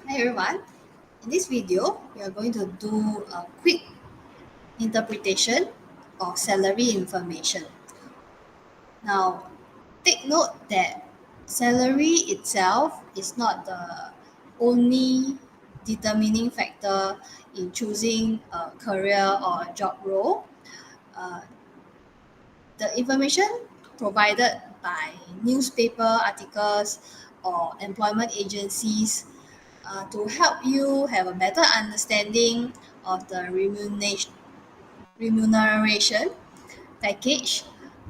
Hi everyone. In this video, we are going to do a quick interpretation of salary information. Now, take note that salary itself is not the only determining factor in choosing a career or a job role. Uh, the information provided by newspaper articles or employment agencies to help you have a better understanding of the remuneration package,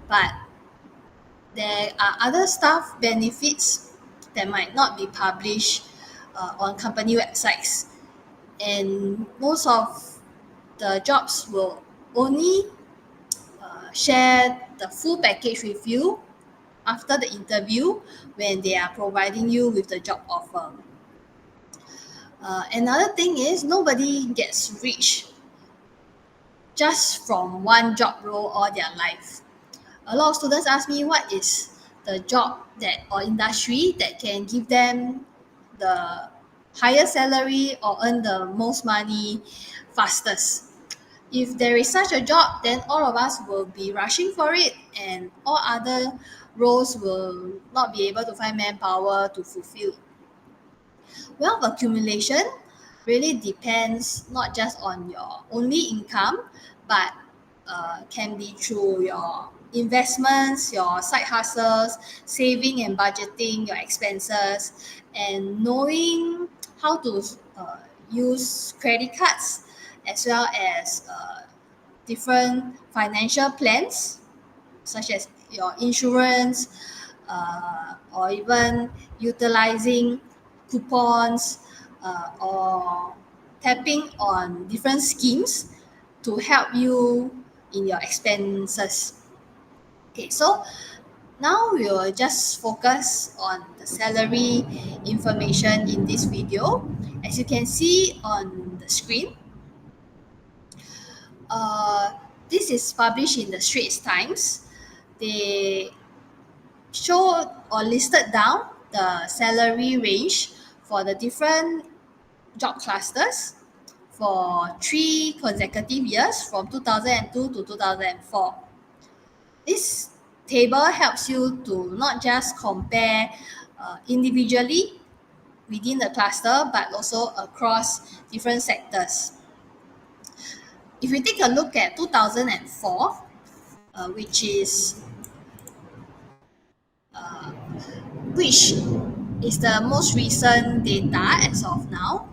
but there are other staff benefits that might not be published on company websites, and most of the jobs will only share the full package with you after the interview when they are providing you with the job offer. Another thing is nobody gets rich just from one job role all their life. A lot of students ask me what is the job that or industry that can give them the highest salary or earn the most money fastest. If there is such a job, then all of us will be rushing for it, and all other roles will not be able to find manpower to fulfill. Wealth accumulation really depends not just on your only income, but can be through your investments, your side hustles, saving and budgeting your expenses, and knowing how to use credit cards as well as different financial plans such as your insurance or even utilizing coupons or tapping on different schemes to help you in your expenses. Okay, so now we will just focus on the salary information in this video. As you can see on the screen, uh, this is published in the Straits Times. They showed or listed down the salary range for the different job clusters for 3 consecutive years from 2002 to 2004. This table helps you to not just compare individually within the cluster but also across different sectors. If we take a look at 2004, which is which is the most recent data as of now,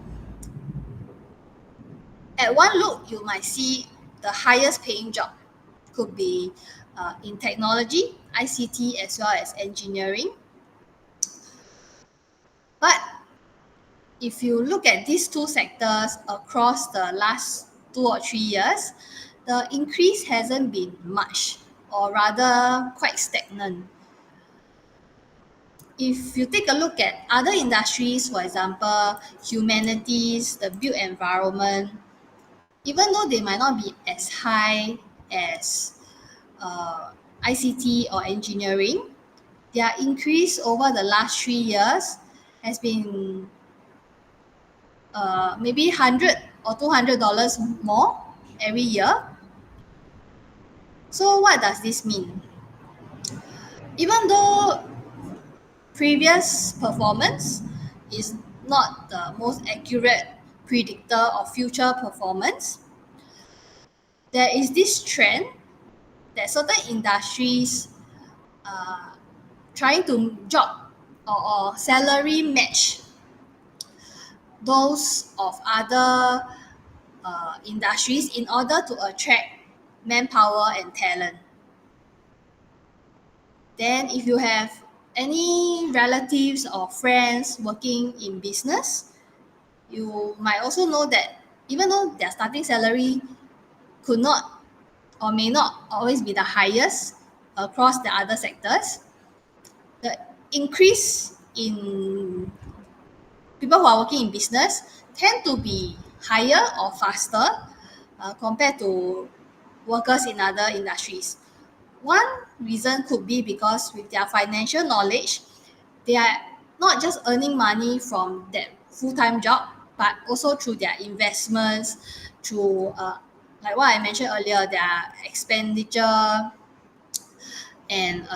at one look, you might see the highest paying job could be in technology, ICT, as well as engineering. But if you look at these two sectors across the last 2 or 3 years, the increase hasn't been much, or rather quite stagnant. If you take a look at other industries, for example, humanities, the built environment, even though they might not be as high as ICT or engineering, their increase over the last 3 years has been maybe $100 or $200 more every year. So what does this mean? Even though previous performance is not the most accurate predictor of future performance, there is this trend that certain industries trying to job or salary match those of other industries in order to attract manpower and talent. Then, if you have any relatives or friends working in business, you might also know that even though their starting salary could not or may not always be the highest across the other sectors, the increase in people who are working in business tend to be higher or faster compared to workers in other industries. One reason could be because with their financial knowledge, they are not just earning money from that full-time job, but also through their investments, through like what I mentioned earlier, their expenditure and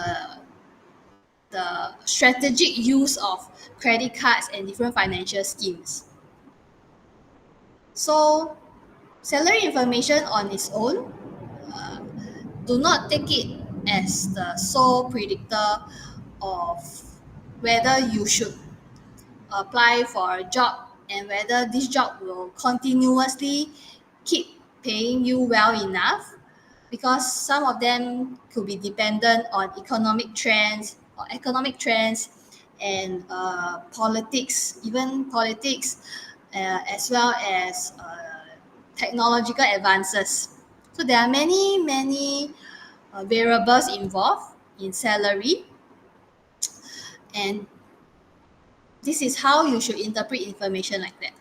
the strategic use of credit cards and different financial schemes. So, salary information on its own, uh, do not take it as the sole predictor of whether you should apply for a job and whether this job will continuously keep paying you well enough, because some of them could be dependent on economic trends and politics, even politics, as well as technological advances. So there are many variables involved in salary, and this is how you should interpret information like that.